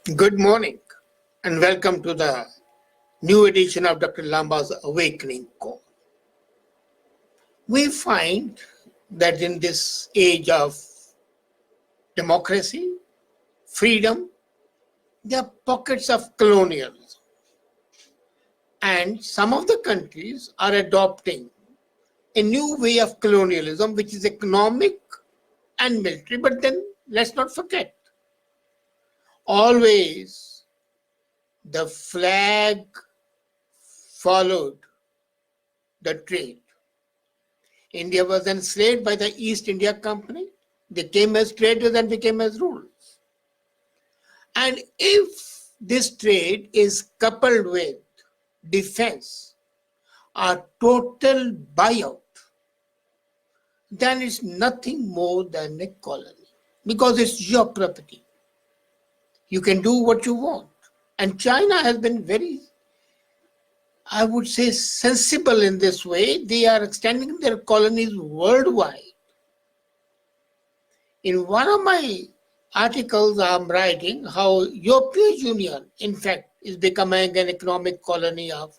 Good morning and welcome to the new edition of Dr. Lamba's Awakening Call. We find that in this age of democracy, freedom, there are pockets of colonialism. And some of the countries are adopting a new way of colonialism, which is economic and military. But then let's not forget, always the flag followed the trade. India was enslaved by the East India Company. They came as traders and became as rulers. And if this trade is coupled with defense, a total buyout, then it's nothing more than a colony because it's your property. You can do what you want. And China has been very, I would say, sensible in this way. They are extending their colonies worldwide. In one of my articles, I'm writing how European Union, in fact, is becoming an economic colony of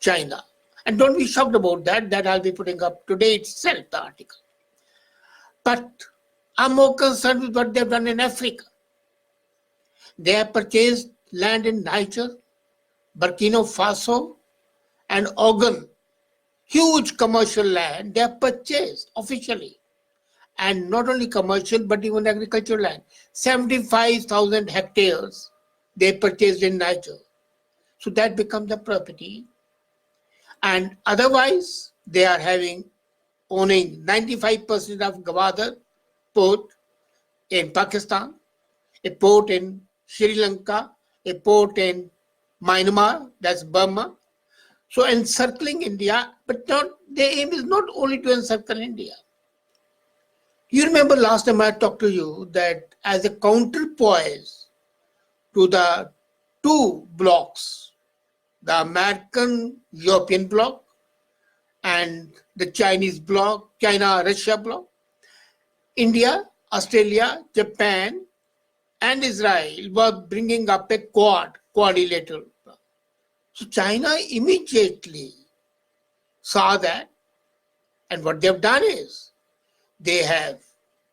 China. And don't be shocked about that. That I'll be putting up today itself, the article. But I'm more concerned with what they've done in Africa. They have purchased land in Niger, Burkina Faso, and Ogun. Huge commercial land they have purchased officially. And not only commercial, but even agricultural land. 75,000 hectares they purchased in Niger. So that becomes the property. And otherwise, they are owning 95% of Gwadar port in Pakistan, a port in Sri Lanka, a port in Myanmar, that's Burma. So encircling India, but the aim is not only to encircle India. You remember last time I talked to you that as a counterpoise to the two blocks, the American-European bloc and the Chinese bloc, China-Russia bloc, India, Australia, Japan, and Israel were bringing up a quadrilateral. So China immediately saw that, and what they've done is they have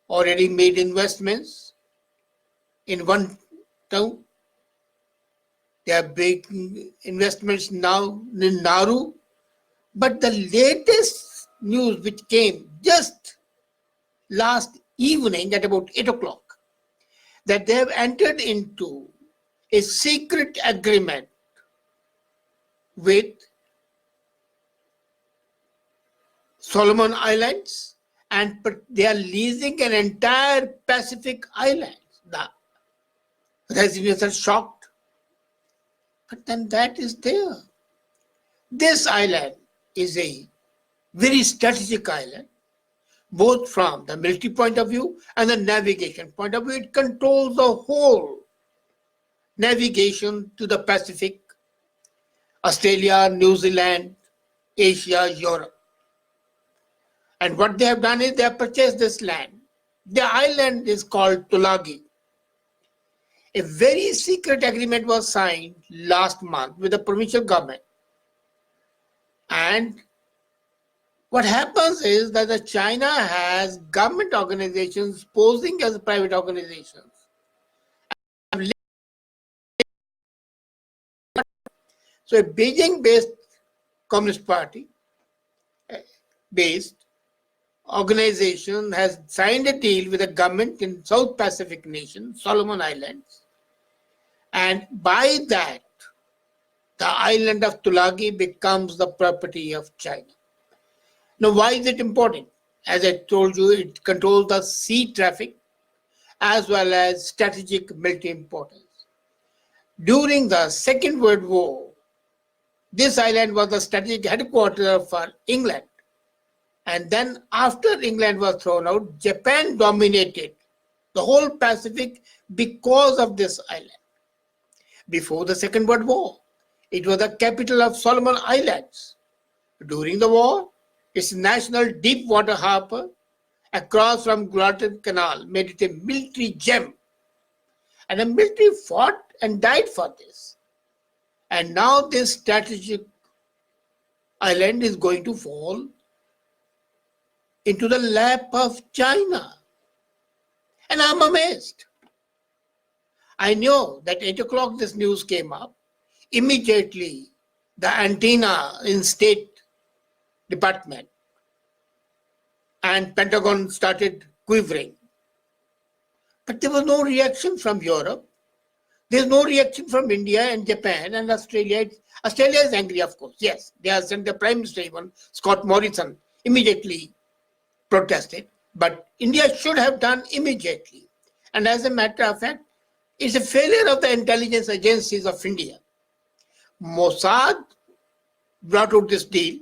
already made investments in one town. They are making investments now in Nauru. But the latest news which came just last evening at about 8 o'clock, that they have entered into a secret agreement with Solomon Islands, and they are leasing an entire Pacific island. The residents are shocked. But then that is there. This island is a very strategic island, both from the military point of view and the navigation point of view. It controls the whole navigation to the Pacific, Australia, New Zealand, Asia, Europe. And what they have done is they have purchased this land. The island is called Tulagi. A very secret agreement was signed last month with the provincial government. And what happens is that the China has government organizations posing as private organizations. So a Beijing-based Communist Party based organization has signed a deal with a government in South Pacific nation, Solomon Islands. And by that, the island of Tulagi becomes the property of China. Now, why is it important? As I told you, it controls the sea traffic as well as strategic military importance. During the Second World War, this island was the strategic headquarters for England. And then after England was thrown out, Japan dominated the whole Pacific because of this island. Before the Second World War, it was the capital of Solomon Islands. During the war, its national deep water harbor across from Guadalcanal made it a military gem. And the military fought and died for this. And now this strategic island is going to fall into the lap of China. And I'm amazed. I know that 8 o'clock this news came up. Immediately, the antenna in State Department and Pentagon started quivering. But there was no reaction from Europe. There's no reaction from India and Japan and Australia. Australia is angry, of course. Yes, they have sent the Prime Minister, even Scott Morrison, immediately protested. But India should have done immediately. And as a matter of fact, it's a failure of the intelligence agencies of India. Mossad brought out this deal,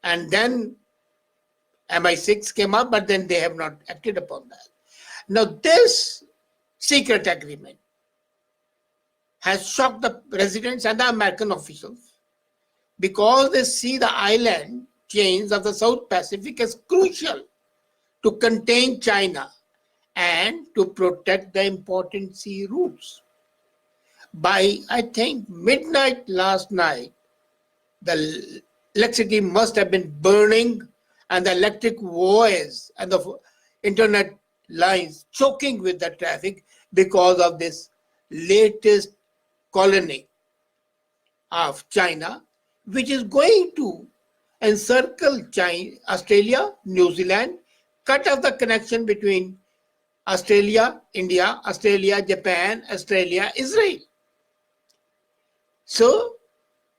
and then MI6 came up, but then they have not acted upon that. Now, this secret agreement has shocked the residents and the American officials because they see the island chains of the South Pacific as crucial to contain China and to protect the important sea routes. By, I think, midnight last night, the electricity must have been burning and the electric wires and the internet lines choking with the traffic because of this latest colony of China, which is going to encircle China, Australia, New Zealand, cut off the connection between Australia, India, Australia, Japan, Australia, Israel. So,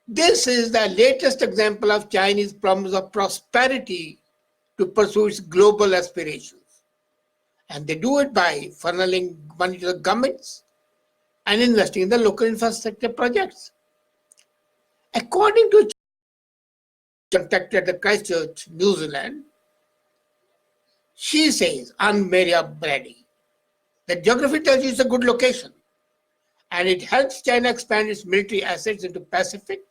this is the latest example of Chinese promise of prosperity to pursue its global aspirations. And they do it by funneling money to the governments and investing in the local infrastructure projects. According to contacted the Christchurch, New Zealand, she says, Anne-Maria Brady, that geography tells you it's a good location and it helps China expand its military assets into Pacific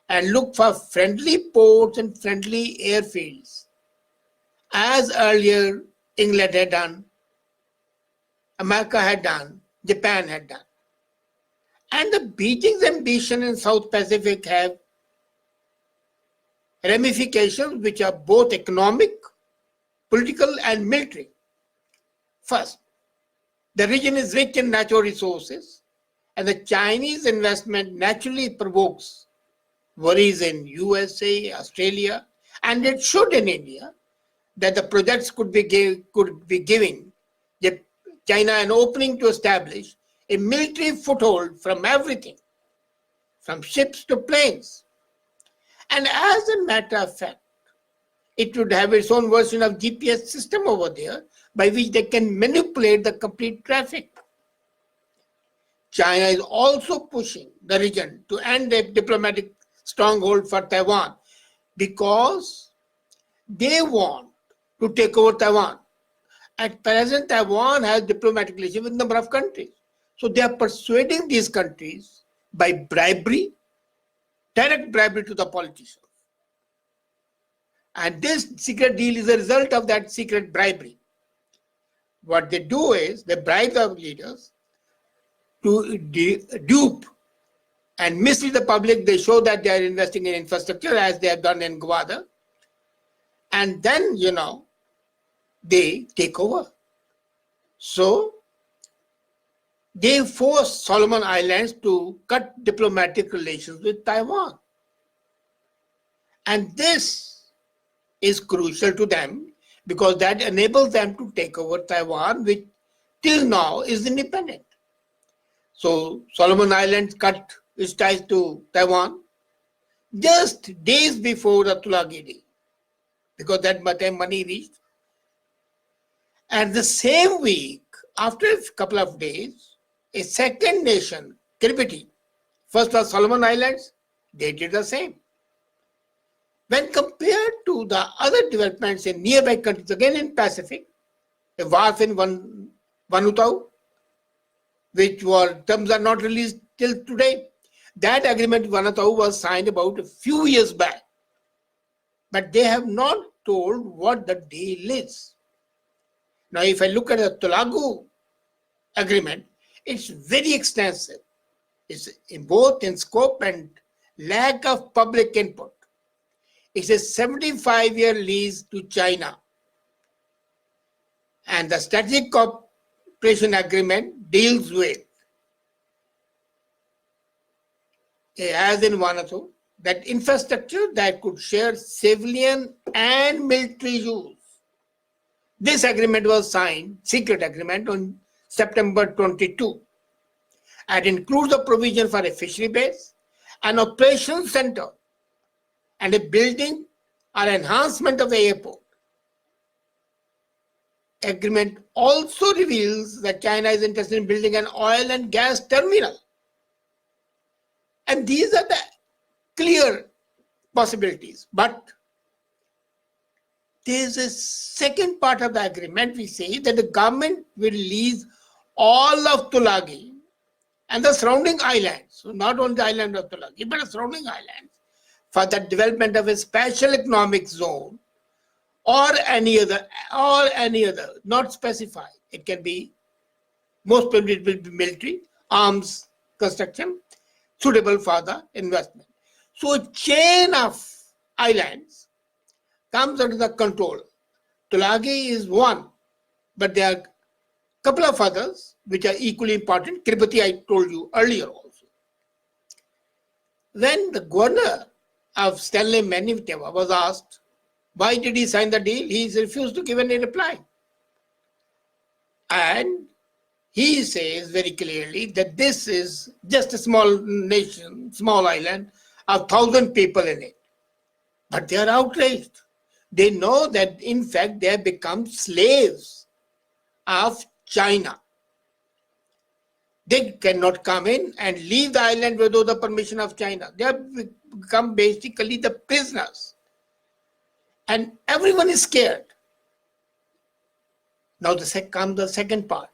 and look for friendly ports and friendly airfields, as earlier England had done, America had done, Japan had done. And the Beijing's ambition in South Pacific have ramifications which are both economic, political, and military. First, the region is rich in natural resources, and the Chinese investment naturally provokes worries in USA, Australia, and it should in India, that the projects could be giving China an opening to establish a military foothold from everything, from ships to planes. And as a matter of fact, it would have its own version of GPS system over there by which they can manipulate the complete traffic. China is also pushing the region to end a diplomatic stronghold for Taiwan because they want to take over Taiwan. At present, Taiwan has diplomatic relations with a number of countries. So they are persuading these countries by bribery, direct bribery to the politicians. And this secret deal is a result of that secret bribery. What they do is they bribe the leaders to dupe and mislead the public. They show that they are investing in infrastructure as they have done in Guyana. And then, they take over. So, they force Solomon Islands to cut diplomatic relations with Taiwan. And this is crucial to them because that enables them to take over Taiwan, which till now is independent. So Solomon Islands cut its ties to Taiwan just days before the Tulagi Day, because that time money reached. And the same week, after a couple of days, a second nation, Kiribati, first was Solomon Islands, they did the same. When compared to the other developments in nearby countries, again in Pacific, a wharf in Vanuatu, which terms are not released till today. That agreement in Vanuatu was signed about a few years back. But they have not told what the deal is. Now, if I look at the Tulagu agreement, It's very extensive. It's in both in scope and lack of public input. It's a 75-year lease to China. And the strategic cooperation agreement deals with, as in Vanuatu, that infrastructure that could share civilian and military use. This agreement was signed, secret agreement, on September 22, and includes a provision for a fishery base, an operations center, and a building or enhancement of the airport. Agreement also reveals that China is interested in building an oil and gas terminal. And these are the clear possibilities. But there is a second part of the agreement. We say that the government will lease all of Tulagi and the surrounding islands, so not only the island of Tulagi, but the surrounding islands, for the development of a special economic zone or any other, not specified. It can be, most probably it will be military, arms construction, suitable for the investment. So a chain of islands comes under the control. Tulagi is one, but there are a couple of others which are equally important. Kiribati, I told you earlier also. When the governor of Stanley Manitoba was asked, why did he sign the deal? He refused to give any reply. And he says very clearly that this is just a small nation, small island of 1,000 people in it. But they are outraged. They know that in fact they have become slaves of China. They cannot come in and leave the island without the permission of China. They have become basically the prisoners. And everyone is scared. Now comes the second part.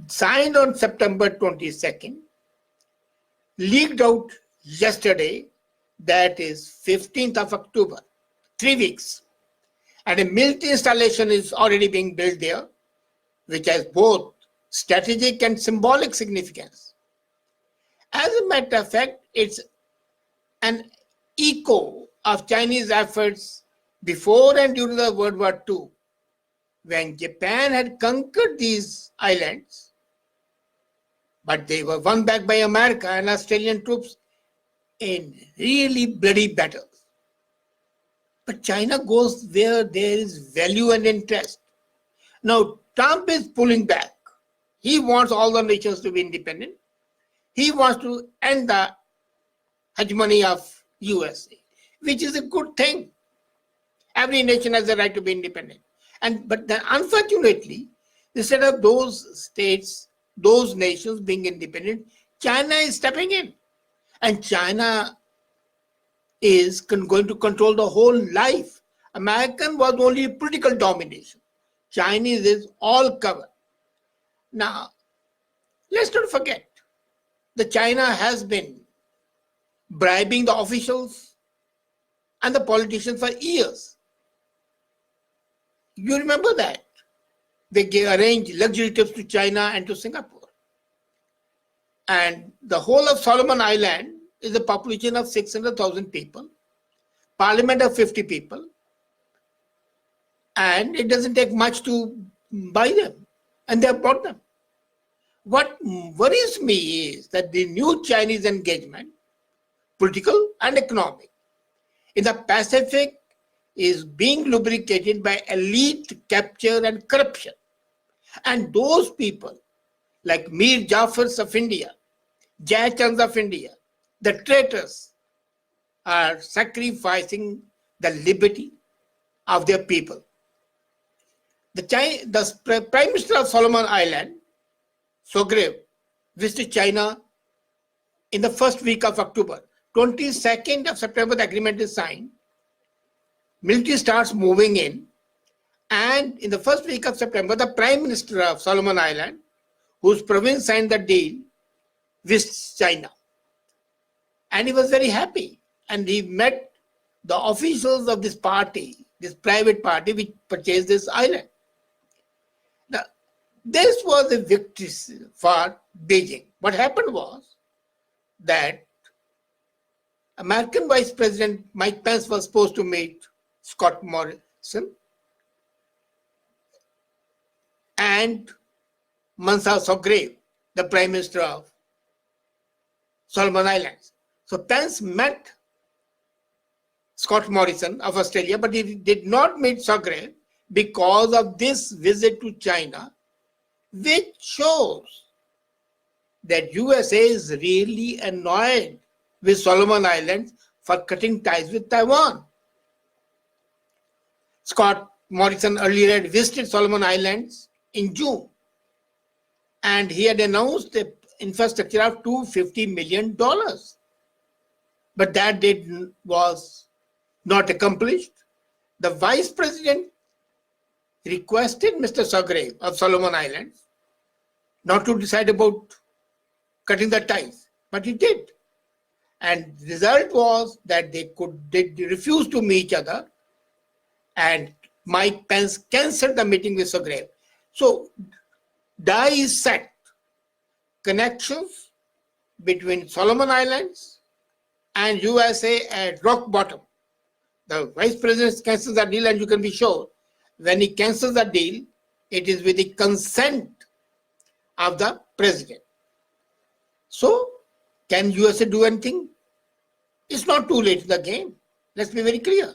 Signed on September 22nd, leaked out yesterday, that is 15th of October, 3 weeks. And a military installation is already being built there, which has both strategic and symbolic significance. As a matter of fact, it's an echo of Chinese efforts before and during the World War II, when Japan had conquered these islands, but they were won back by America and Australian troops in really bloody battles. But China goes where there is value and interest. Now, Trump is pulling back. He wants all the nations to be independent. He wants to end the hegemony of USA, which is a good thing. Every nation has the right to be independent. But then unfortunately, instead of those states, those nations being independent, China is stepping in. And China is going to control the whole life. American was only political domination. Chinese is all covered. Now, let's not forget that China has been bribing the officials and the politicians for years. You remember that. They arranged luxury trips to China and to Singapore. And the whole of Solomon Island is a population of 600,000 people, parliament of 50 people, and it doesn't take much to buy them, and they have bought them. What worries me is that the new Chinese engagement, political and economic, in the Pacific is being lubricated by elite capture and corruption. And those people like Mir Jafars of India, Jai Chands of India, the traitors, are sacrificing the liberty of their people. The Prime Minister of Solomon Island, Sograve, visited China in the first week of October. 22nd of September, the agreement is signed. Military starts moving in. And in the first week of September, the Prime Minister of Solomon Island, whose province signed the deal, visits China. And he was very happy. And he met the officials of this party, this private party which purchased this island. This was a victory for Beijing. What happened was that American Vice President Mike Pence was supposed to meet Scott Morrison and Mansa Sograve, the Prime Minister of Solomon Islands. So Pence met Scott Morrison of Australia, but he did not meet Sograve because of this visit to China, which shows that USA is really annoyed with Solomon Islands for cutting ties with Taiwan. Scott Morrison earlier had visited Solomon Islands in June, and he had announced an infrastructure of $250 million. But that was not accomplished. The Vice President requested Mr. Sograve of Solomon Islands not to decide about cutting the ties, but he did. And the result was that they refused to meet each other, and Mike Pence cancelled the meeting with Sograve. So, die is set. Connections between Solomon Islands and USA at rock bottom. The Vice President cancels the deal, and you can be sure when he cancels the deal, it is with the consent of the President. So, can USA do anything? It's not too late in the game. Let's be very clear.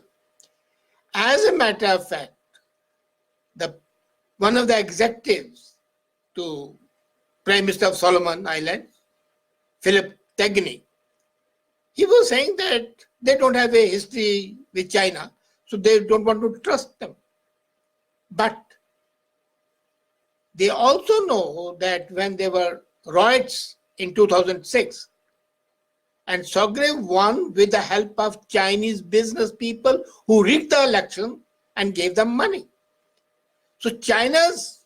As a matter of fact, one of the executives to Prime Minister of Solomon Islands, Philip Tagney, he was saying that they don't have a history with China, so they don't want to trust them. But they also know that when there were riots in 2006, and Sograve won with the help of Chinese business people who rigged the election and gave them money. So China's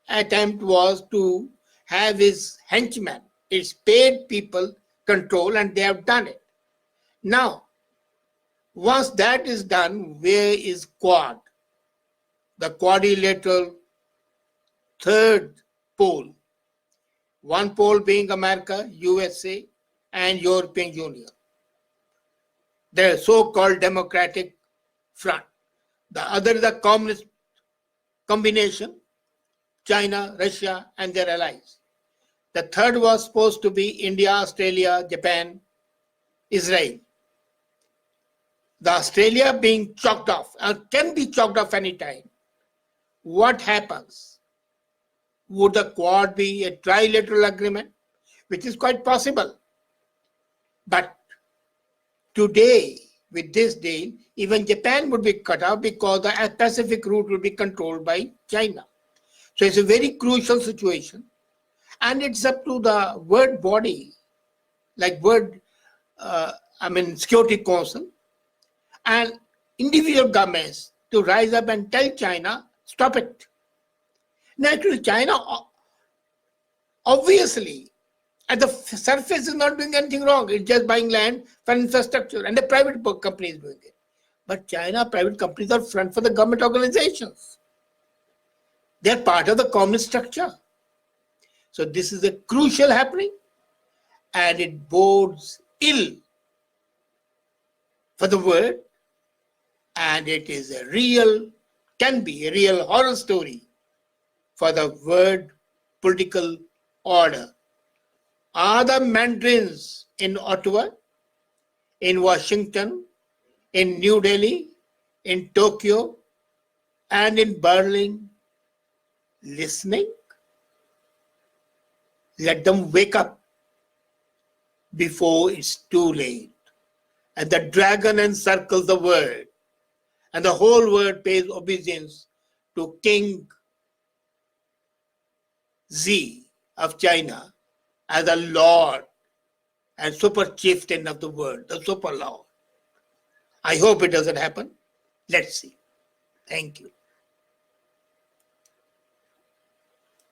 attempt was to have its henchmen, its paid people control, and they have done it. Now, once that is done, where is Quad? The quadrilateral third pole. One pole being America, USA, and European Union. The so-called Democratic Front. The other is the Communist combination, China, Russia, and their allies. The third was supposed to be India, Australia, Japan, Israel. The Australia being chalked off, can be chalked off anytime. What happens? Would the Quad be a trilateral agreement? Which is quite possible. But today, with this deal, even Japan would be cut off because the Pacific route will be controlled by China. So it's a very crucial situation. And it's up to the world body, like Security Council, and individual governments to rise up and tell China, stop it. Naturally, China obviously at the surface is not doing anything wrong. It's just buying land for infrastructure, and the private company is doing it. But China private companies are front for the government organizations. They're part of the communist structure. So this is a crucial happening, and it bodes ill for the world, and it is can be a real horror story for the world political order. Are the Mandarins in Ottawa, in Washington, in New Delhi, in Tokyo, and in Berlin listening? Let them wake up before it's too late. And the dragon encircles the world, and the whole world pays obedience to King Xi of China as a lord and super chieftain of the world, the super lord. I hope it doesn't happen. Let's see. Thank you.